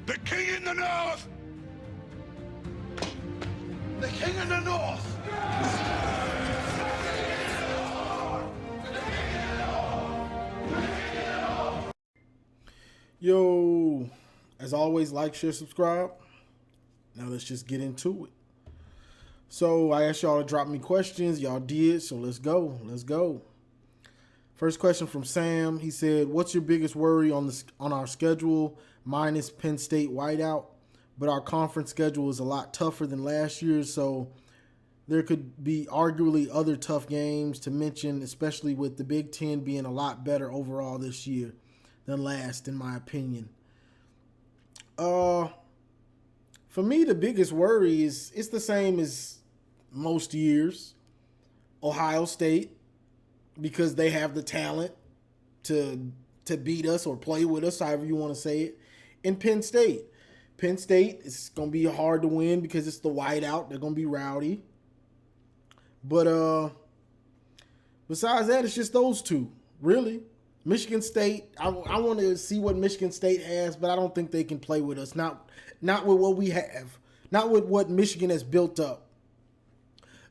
The king in the north! The king in the north! Yo, as always, like, share, subscribe. Now let's just get into it. So I asked y'all to drop me questions. Y'all did, so let's go. Let's go. First question from Sam. He said, "What's your biggest worry on our schedule minus Penn State whiteout? But our conference schedule is a lot tougher than last year's, so there could be arguably other tough games to mention, especially with the Big Ten being a lot better overall this year than last, in my opinion." For me, the biggest worry is it's the same as most years. Ohio State, because they have the talent to beat us or play with us, however you want to say it. And Penn State. Penn State is going to be hard to win because it's the whiteout. They're going to be rowdy. But besides that, it's just those two, really. Michigan State, I want to see what Michigan State has, but I don't think they can play with us. Not with what we have. Not with what Michigan has built up.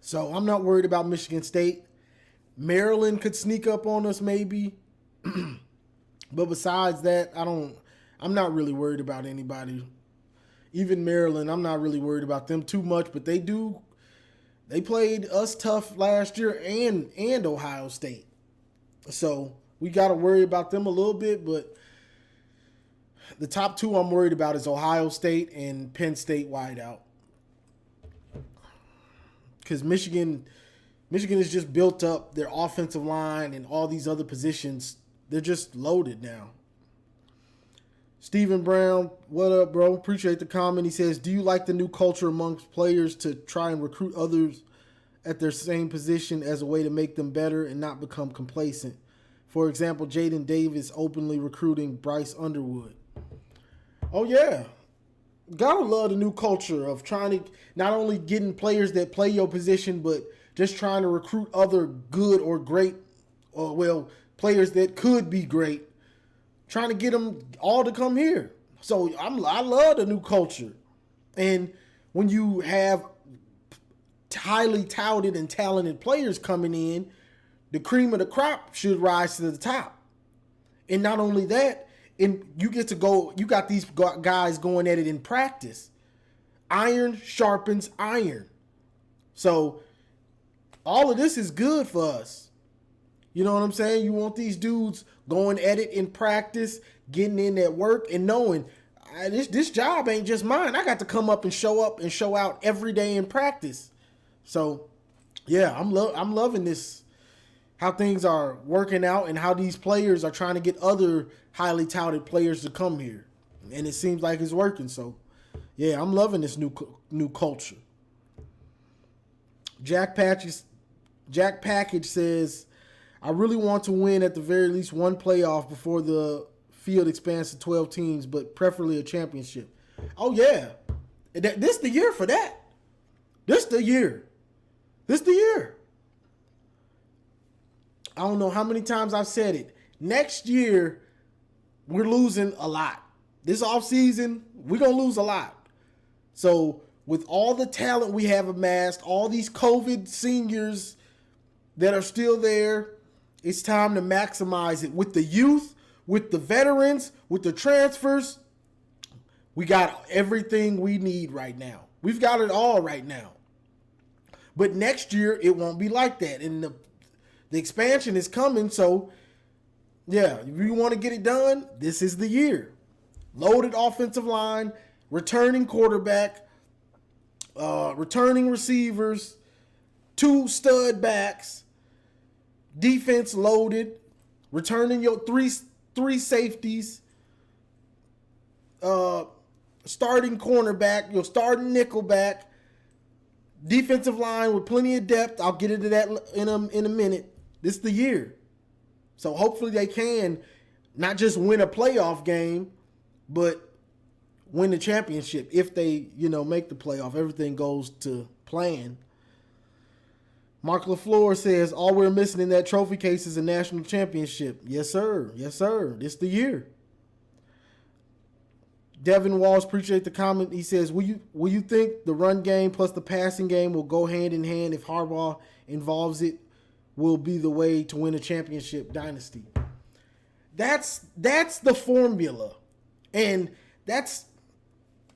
So I'm not worried about Michigan State. Maryland could sneak up on us maybe. But besides that, I'm not really worried about anybody. Even Maryland, I'm not really worried about them too much, but they played us tough last year and Ohio State. So we got to worry about them a little bit, but the top two I'm worried about is Ohio State and Penn State wideout. Because Michigan is just built up, their offensive line and all these other positions. They're just loaded now. Stephen Brown, what up, bro? Appreciate the comment. He says, "Do you like the new culture amongst players to try and recruit others at their same position as a way to make them better and not become complacent? For example, Jaden Davis openly recruiting Bryce Underwood." Oh, yeah. Gotta love the new culture of trying to not only getting players that play your position, but just trying to recruit other good or great, players that could be great. Trying to get them all to come here. So I love the new culture. And when you have highly touted and talented players coming in, the cream of the crop should rise to the top. And not only that, and you got these guys going at it in practice. Iron sharpens iron. So all of this is good for us. You know what I'm saying? You want these dudes going at it in practice, getting in at work, and knowing this job ain't just mine. I got to come up and show out every day in practice. So, yeah, I'm loving this, how things are working out and how these players are trying to get other highly touted players to come here. And it seems like it's working. So, yeah, I'm loving this new culture. Jack Package says, "I really want to win at the very least one playoff before the field expands to 12 teams, but preferably a championship." Oh, yeah. This the year for that. This the year. I don't know how many times I've said it. Next year, we're losing a lot. This offseason, we're going to lose a lot. So with all the talent we have amassed, all these COVID seniors that are still there, it's time to maximize it with the youth, with the veterans, with the transfers. We got everything we need right now. We've got it all right now. But next year, it won't be like that. And the expansion is coming. So, yeah, if you want to get it done, this is the year. Loaded offensive line, returning quarterback, returning receivers, 2 stud backs, defense loaded, returning your three safeties, starting cornerback, your starting nickelback, defensive line with plenty of depth. I'll get into that in a minute. This is the year. So hopefully they can not just win a playoff game, but win the championship if they, make the playoff. Everything goes to plan. Mark LaFleur says, "All we're missing in that trophy case is a national championship." Yes, sir. Yes, sir. This the year. Devin Walls, appreciate the comment. He says, will you think the run game plus the passing game will go hand in hand if Harbaugh involves it? Will be the way to win a championship dynasty. That's the formula. And I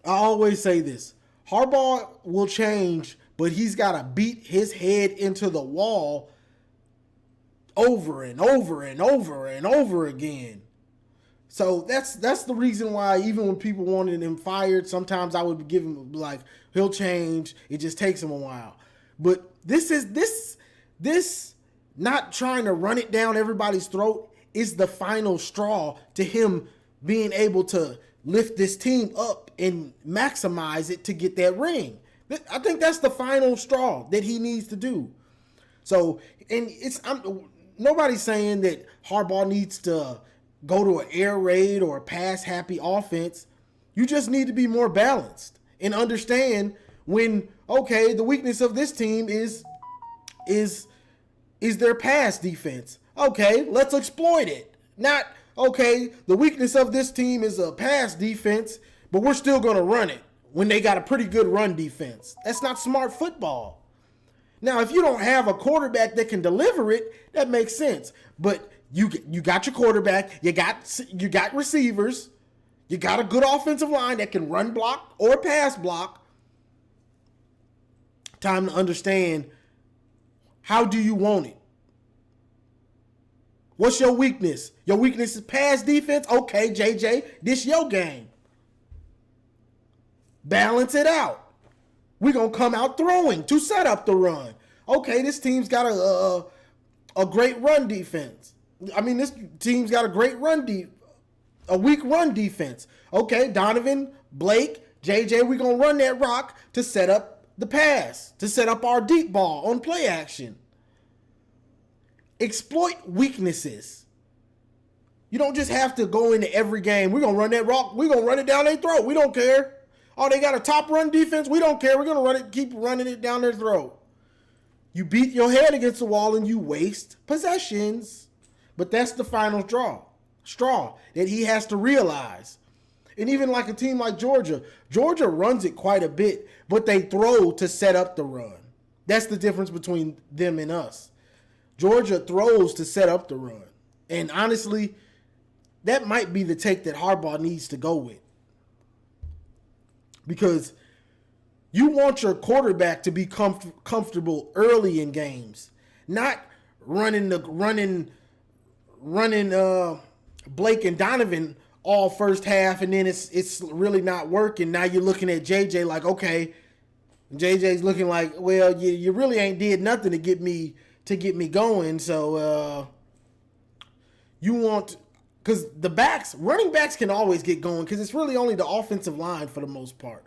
always say this. Harbaugh will change, but he's got to beat his head into the wall over and over and over and over again. So that's the reason why even when people wanted him fired, sometimes I would give him like, he'll change. It just takes him a while. But this not trying to run it down everybody's throat is the final straw to him being able to lift this team up and maximize it to get that ring. I think that's the final straw that he needs to do. So, and nobody's saying that Harbaugh needs to go to an air raid or a pass happy offense. You just need to be more balanced and understand when, okay, the weakness of this team is their pass defense. Okay, let's exploit it. Not, okay, the weakness of this team is a pass defense, but we're still going to run it when they got a pretty good run defense. That's not smart football. Now, if you don't have a quarterback that can deliver it, that makes sense. But you got your quarterback, you got receivers, you got a good offensive line that can run block or pass block. Time to understand, how do you want it? What's your weakness? Your weakness is pass defense? Okay, JJ, this your game. Balance it out. We're going to come out throwing to set up the run. Okay, this team's got a great run defense. I mean, this team's got a great a weak run defense. Okay, Donovan, Blake, JJ, we're going to run that rock to set up the pass, to set up our deep ball on play action. Exploit weaknesses. You don't just have to go into every game. We're going to run that rock. We're going to run it down their throat. We don't care. Oh, they got a top run defense. We don't care. We're going to keep running it down their throat. You beat your head against the wall and you waste possessions. But that's the final straw that he has to realize. And even like a team like Georgia runs it quite a bit, but they throw to set up the run. That's the difference between them and us. Georgia throws to set up the run. And honestly, that might be the take that Harbaugh needs to go with. Because you want your quarterback to be comfortable early in games, not running Blake and Donovan all first half, and then it's really not working. Now you're looking at JJ like, okay, JJ's looking like, well, you really ain't did nothing to get me going. So you want, because running backs can always get going because it's really only the offensive line for the most part.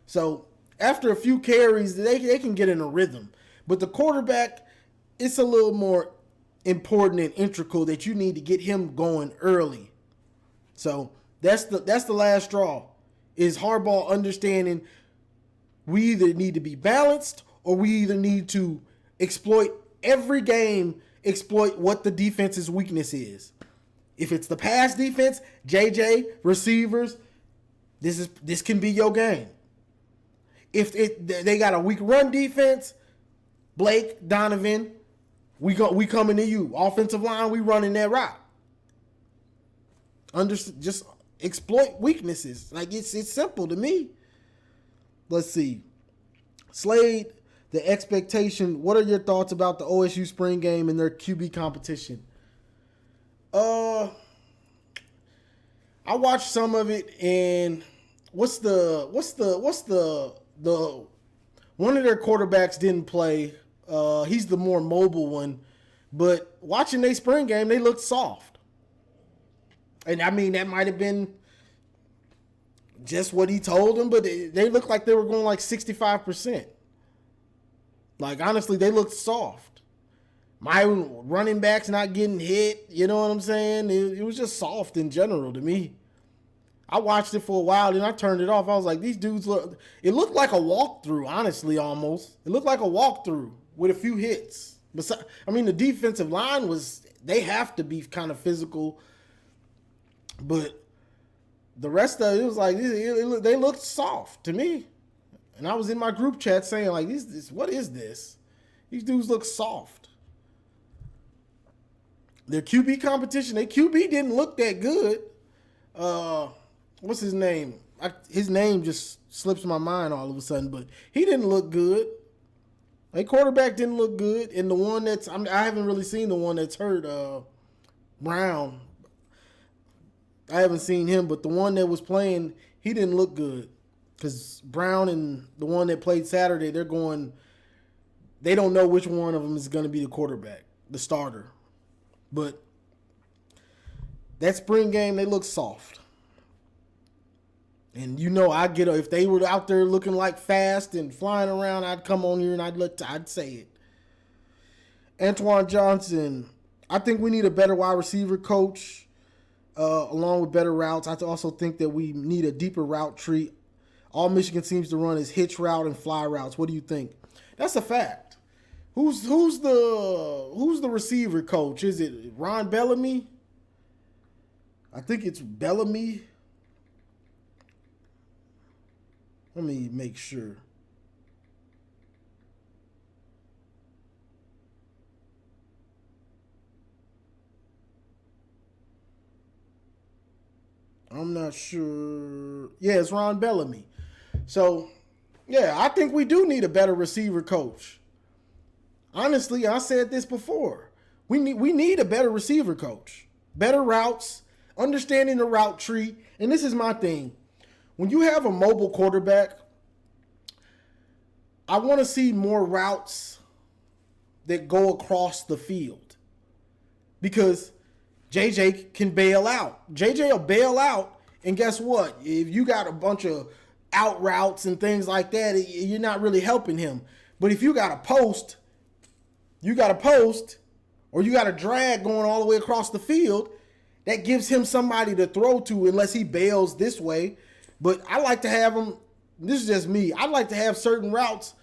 So after a few carries, they can get in a rhythm. But the quarterback, it's a little more important and integral that you need to get him going early. So that's the last straw, is Harbaugh understanding we either need to be balanced or we either need to exploit every game, exploit what the defense's weakness is. If it's the pass defense, JJ, receivers, this can be your game. If they got a weak run defense, Blake, Donovan, we coming to you. Offensive line, we running that rock. Just exploit weaknesses. Like it's simple to me. Let's see. Slade, the expectation. What are your thoughts about the OSU spring game and their QB competition? I watched some of it, and what's the one of their quarterbacks didn't play. He's the more mobile one, but watching their spring game, they looked soft. And I mean, that might have been just what he told them, but they looked like they were going like 65%. Like, honestly, they looked soft. My running backs not getting hit, you know what I'm saying? It was just soft in general to me. I watched it for a while, then I turned it off. I was like, these dudes it looked like a walkthrough, honestly, almost. It looked like a walkthrough with a few hits. I mean, the defensive line they have to be kind of physical. But The rest of it was like they looked soft to me, and I was in my group chat saying like, what is this? These dudes look soft. Their QB competition, their QB didn't look that good. What's his name? His name just slips my mind all of a sudden, but he didn't look good. Their quarterback didn't look good, and the one I haven't really seen the one that's hurt, Brown. I haven't seen him, but the one that was playing, he didn't look good. Because Brown and the one that played Saturday, they don't know which one of them is going to be the quarterback, the starter. But that spring game, they look soft. And if they were out there looking like fast and flying around, I'd come on here and I'd say it. Antoine Johnson, I think we need a better wide receiver coach. Along with better routes. I also think that we need a deeper route tree. All Michigan seems to run is hitch route and fly routes. What do you think? That's a fact. Who's the receiver coach? Is it Ron Bellamy? I think it's Bellamy. Let me make sure. I'm not sure. Yeah, it's Ron Bellamy. So, yeah, I think we do need a better receiver coach. Honestly, I said this before. We need a better receiver coach. Better routes, understanding the route tree. And this is my thing. When you have a mobile quarterback, I want to see more routes that go across the field. Because JJ can bail out. JJ will bail out, and guess what? If you got a bunch of out routes and things like that, you're not really helping him. But if you got a post, or you got a drag going all the way across the field, that gives him somebody to throw to unless he bails this way. But I like to have him, this is just me, I like to have certain routes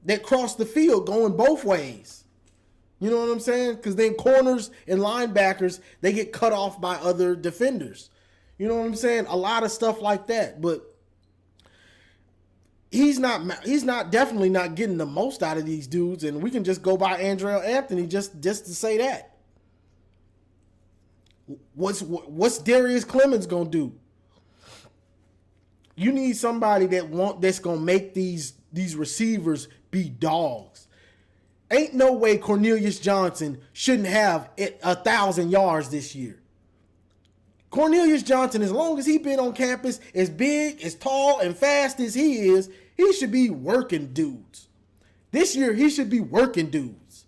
that cross the field going both ways. You know what I'm saying? Because then corners and linebackers, they get cut off by other defenders. You know what I'm saying? A lot of stuff like that. But he's definitely not getting the most out of these dudes. And we can just go by Andrell Anthony just to say that. What's Darius Clemens gonna do? You need somebody that's gonna make these receivers be dogs. Ain't no way Cornelius Johnson shouldn't have 1,000 yards this year. Cornelius Johnson, as long as he's been on campus, as big, as tall, and fast as he is, he should be working dudes. This year, he should be working dudes.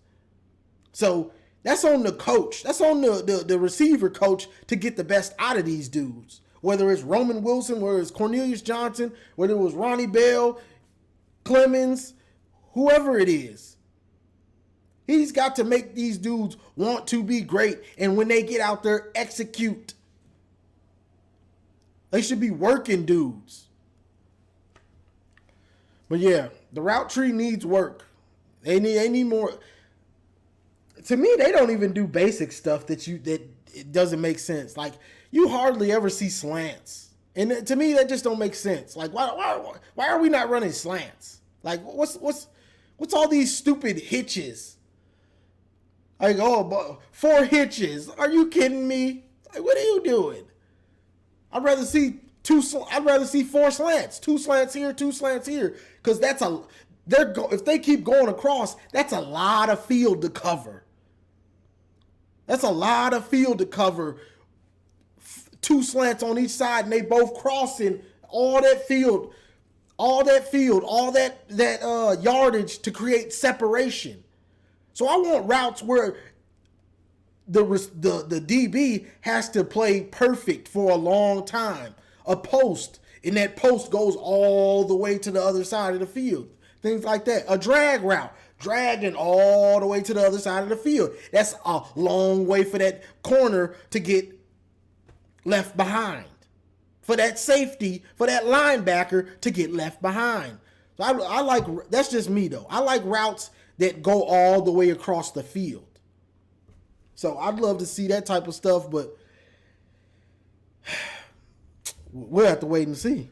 So that's on the coach. That's on the receiver coach to get the best out of these dudes. Whether it's Roman Wilson, whether it's Cornelius Johnson, whether it was Ronnie Bell, Clemens, whoever it is. He's got to make these dudes want to be great. And when they get out there, execute. They should be working dudes. But yeah, the route tree needs work. They need more. To me, they don't even do basic stuff that it doesn't make sense. Like, you hardly ever see slants. And to me, that just don't make sense. Like, why are we not running slants? Like, what's all these stupid hitches? Like, 4 hitches. Are you kidding me? Like, what are you doing? I'd rather see 4 slants. 2 slants here, 2 slants here. Because if they keep going across, that's a lot of field to cover. That's a lot of field to cover. 2 slants on each side, and they both crossing all that yardage to create separation. So I want routes where the DB has to play perfect for a long time. A post, and that post goes all the way to the other side of the field. Things like that. A drag route, dragging all the way to the other side of the field. That's a long way for that corner to get left behind. For that safety, for that linebacker to get left behind. So I like, that's just me though. I like routes that go all the way across the field. So I'd love to see that type of stuff, but we'll have to wait and see.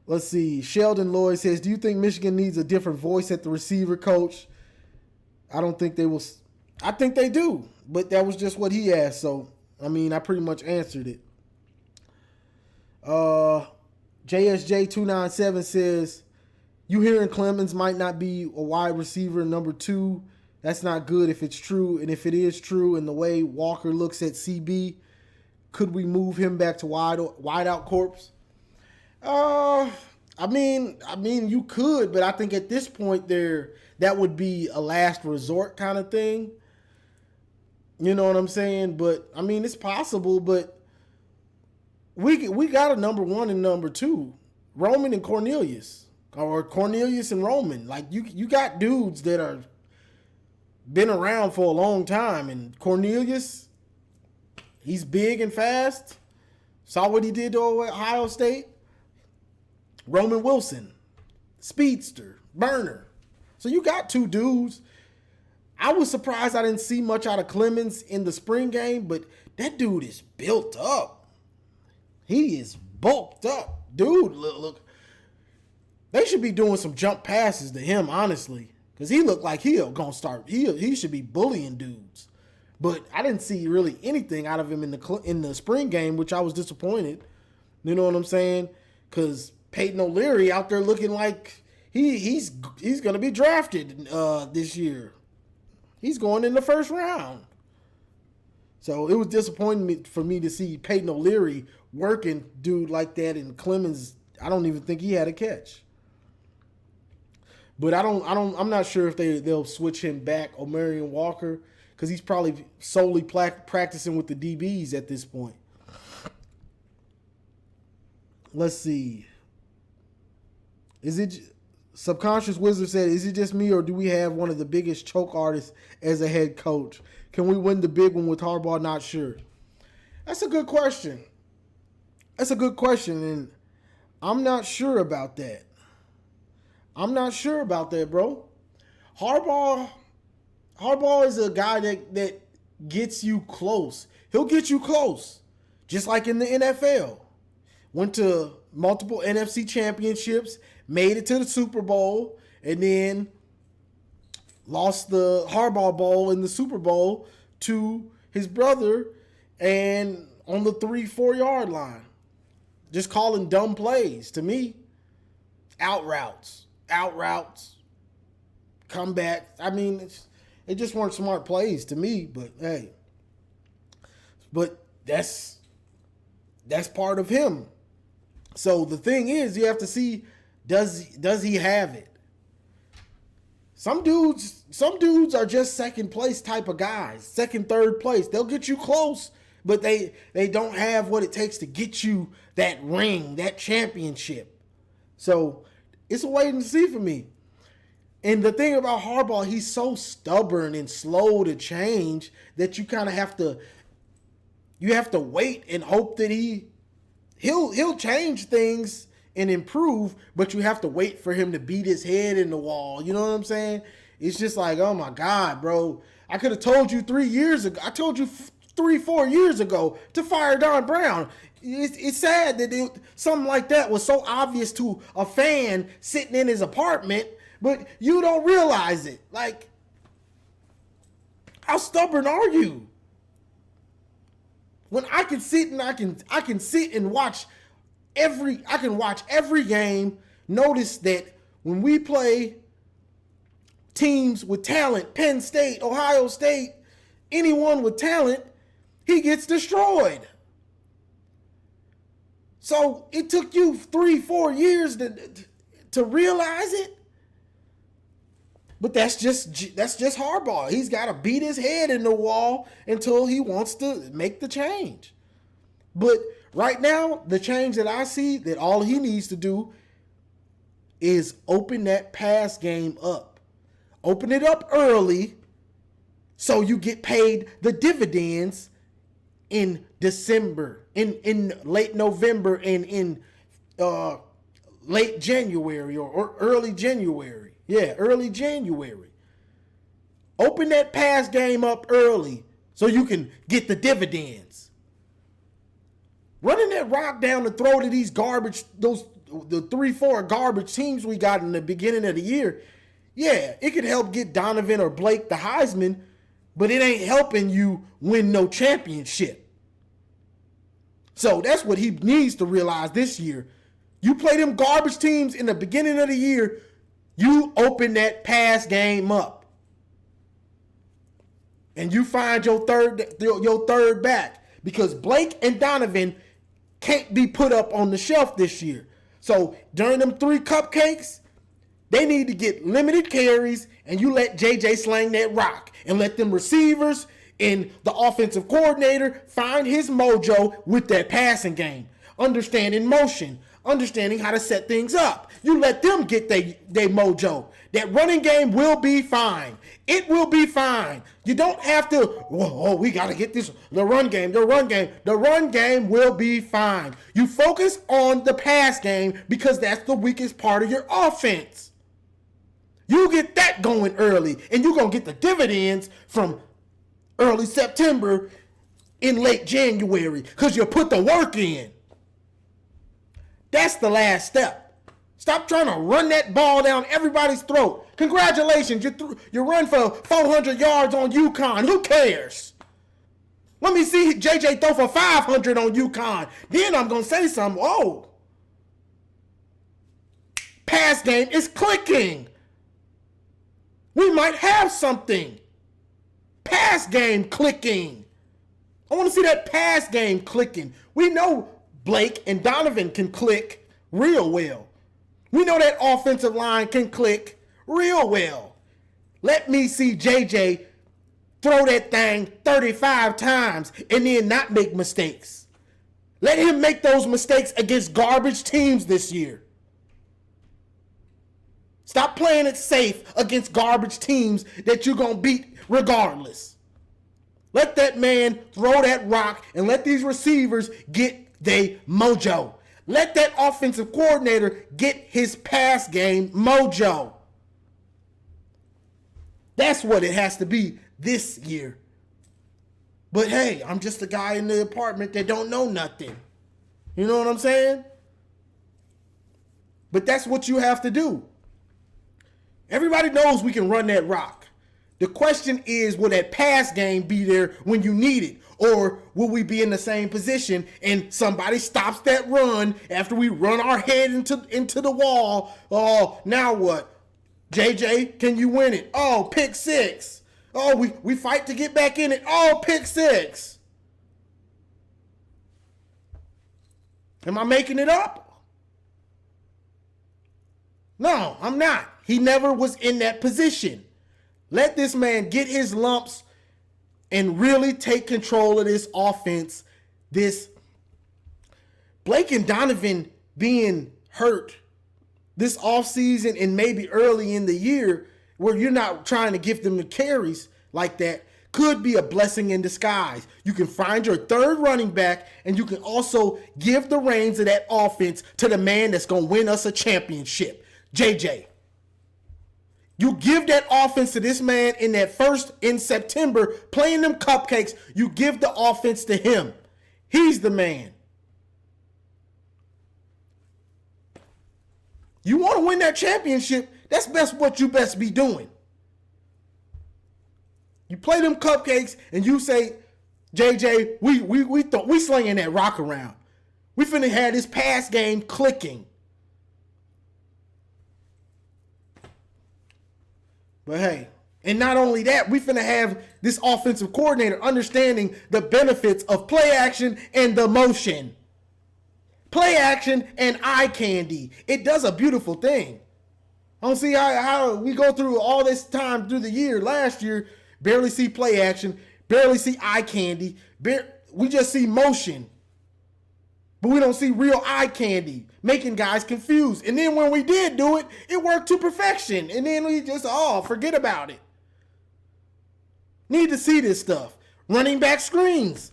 Let's see. Sheldon Lloyd says, do you think Michigan needs a different voice at the receiver coach? I don't think they will. I think they do, but that was just what he asked. So, I mean, I pretty much answered it. JSJ297 says, you hearing Clemens might not be a wide receiver number 2. That's not good if it's true. And if it is true, and the way Walker looks at CB, could we move him back to wide out corpse? I mean, you could, but I think at this point that would be a last resort kind of thing. You know what I'm saying? But I mean, it's possible, but we got a number 1 and number 2, Roman and Cornelius, or Cornelius and Roman. Like you got dudes that are been around for a long time, and Cornelius, he's big and fast. Saw what he did to Ohio State. Roman Wilson, speedster, burner. So you got 2 dudes. I was surprised I didn't see much out of Clemens in the spring game, but that dude is built up. He is bulked up. Dude, look. They should be doing some jump passes to him, honestly, because he looked like he should be bullying dudes. But I didn't see really anything out of him in the spring game, which I was disappointed. You know what I'm saying? Because Peyton O'Leary out there looking like he's going to be drafted this year. He's going in the first round. So it was disappointing for me to see Peyton O'Leary working dude like that, and Clemens, I don't even think he had a catch. But I'm not sure if they'll switch him back, Omarion Walker, because he's probably solely practicing with the DBs at this point. Let's see. Is it Subconscious Wizard said, is it just me, or do we have one of the biggest choke artists as a head coach? Can we win the big one with Harbaugh? Not sure. That's a good question. And I'm not sure about that. Bro. Harbaugh is a guy that gets you close. He'll get you close, just like in the NFL. Went to multiple NFC championships, made it to the Super Bowl, and then lost the Harbaugh Bowl in the Super Bowl to his brother, and on the 3-4 yard line. Just calling dumb plays to me. Out routes, comebacks. I mean, it just weren't smart plays to me, but hey. But that's part of him. So the thing is, you have to see, does he have it? Some dudes are just second place type of guys, second, third place. They'll get you close, but they don't have what it takes to get you that ring, that championship. So it's a wait and see for me. And the thing about Harbaugh, he's so stubborn and slow to change that you kind of have to wait and hope that he'll change things and improve, but you have to wait for him to beat his head in the wall. You know what I'm saying? It's just like, oh my God, bro. I could have told you 3 years ago. I told you 3-4 years ago to fire Don Brown. It's sad that something like that was so obvious to a fan sitting in his apartment, but you don't realize it. Like, how stubborn are you? When I can sit and I can sit and watch every game. Notice that when we play teams with talent, Penn State, Ohio State, anyone with talent, he gets destroyed. So it took you 3-4 years to realize it. But that's just Harbaugh. He's got to beat his head in the wall until he wants to make the change. But right now, the change that I see, that all he needs to do is open that pass game up. Open it up early so you get paid the dividends in December, in late November, and in late January or early January. Yeah, early January. Open that pass game up early so you can get the dividends. Running that rock down the throat of these garbage, the 3-4 garbage teams we got in the beginning of the year, yeah, it could help get Donovan or Blake the Heisman, but it ain't helping you win no championship. So that's what he needs to realize this year. You play them garbage teams in the beginning of the year, you open that pass game up. And you find your third back. Because Blake and Donovan can't be put up on the shelf this year. So during them 3 cupcakes, they need to get limited carries, and you let JJ slang that rock. And let them receivers and the offensive coordinator find his mojo with that passing game. Understanding motion. Understanding how to set things up. You let them get their mojo. That running game will be fine. It will be fine. You don't have to, we got to get this, the run game. The run game will be fine. You focus on the pass game because that's the weakest part of your offense. You get that going early, and you're going to get the dividends from early September in late January because you put the work in. That's the last step. Stop trying to run that ball down everybody's throat. Congratulations, you run for 400 yards on UConn. Who cares? Let me see JJ throw for 500 on UConn. Then I'm going to say something. Oh, pass game is clicking. We might have something. Pass game clicking. I want to see that pass game clicking. We know Blake and Donovan can click real well. We know that offensive line can click real well. Let me see JJ throw that thing 35 times and then not make mistakes. Let him make those mistakes against garbage teams this year. Stop playing it safe against garbage teams that you're going to beat regardless. Let that man throw that rock and let these receivers get their mojo. Let that offensive coordinator get his pass game mojo. That's what it has to be this year. But hey, I'm just a guy in the apartment that don't know nothing. You know what I'm saying? But that's what you have to do. Everybody knows we can run that rock. The question is, will that pass game be there when you need it? Or will we be in the same position and somebody stops that run after we run our head into the wall? Oh, now what? JJ, can you win it? Oh, pick 6. Oh, we fight to get back in it. Oh, pick 6. Am I making it up? No, I'm not. He never was in that position. Let this man get his lumps and really take control of this offense. This Blake and Donovan being hurt this offseason and maybe early in the year where you're not trying to give them the carries like that could be a blessing in disguise. You can find your third running back and you can also give the reins of that offense to the man that's going to win us a championship, JJ. You give that offense to this man in September, playing them cupcakes. You give the offense to him. He's the man. You want to win that championship, that's what you best be doing. You play them cupcakes and you say, JJ, we slinging that rock around. We finna have this pass game clicking. But hey, and not only that, we finna have this offensive coordinator understanding the benefits of play action and the motion. Play action and eye candy. It does a beautiful thing. I don't see how we go through all this time through the year. Last year, barely see play action, barely see eye candy. We just see motion. But we don't see real eye candy, making guys confused. And then when we did do it, it worked to perfection. And then we just, forget about it. Need to see this stuff. Running back screens.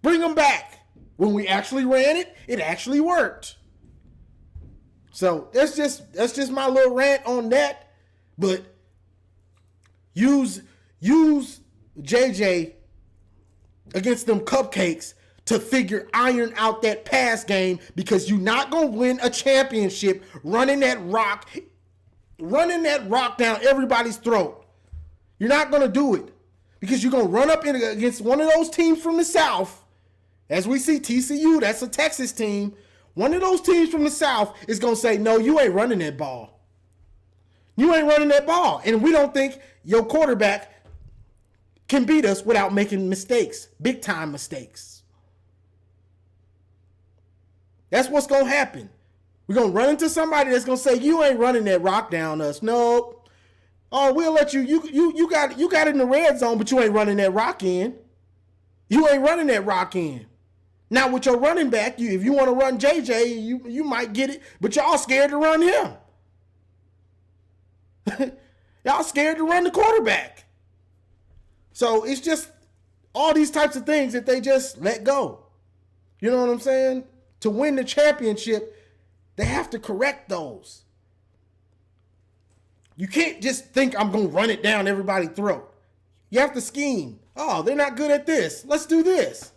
Bring them back. When we actually ran it, it actually worked. So that's just my little rant on that. But use JJ against them cupcakes to iron out that pass game, because you're not going to win a championship running that rock down everybody's throat. You're not going to do it, because you're going to run up against one of those teams from the South. As we see, TCU, that's a Texas team. One of those teams from the South is going to say, no, you ain't running that ball. You ain't running that ball. And we don't think your quarterback can beat us without making mistakes, big time mistakes. That's what's going to happen. We're going to run into somebody that's going to say, you ain't running that rock down us. Nope. Oh, we'll let you. You got it in the red zone, but you ain't running that rock in. You ain't running that rock in. Now, with your running back, if you want to run JJ, you might get it, but y'all scared to run him. Y'all scared to run the quarterback. So it's just all these types of things that they just let go. You know what I'm saying? To win the championship, they have to correct those. You can't just think I'm going to run it down everybody's throat. You have to scheme. Oh, they're not good at this. Let's do this.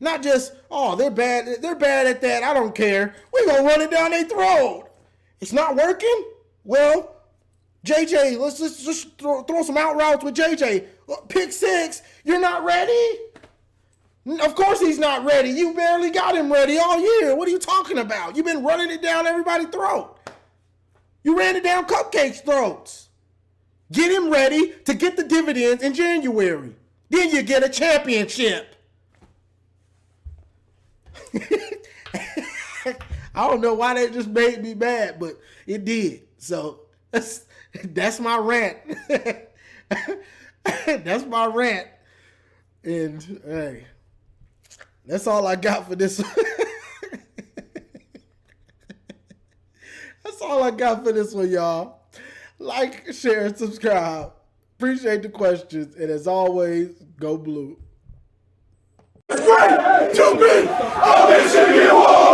Not just, oh, they're bad. They're bad at that. I don't care. We're going to run it down their throat. It's not working? Well, JJ, let's just throw some out routes with JJ. Pick six. You're not ready? Of course he's not ready. You barely got him ready all year. What are you talking about? You've been running it down everybody's throat. You ran it down Cupcake's throats. Get him ready to get the dividends in January. Then you get a championship. I don't know why that just made me mad, but it did. So that's my rant. That's my rant. And hey, that's all I got for this. That's all I got for this one, y'all. Like, share, and subscribe. Appreciate the questions. And as always, go blue. Great to be a Michigan War!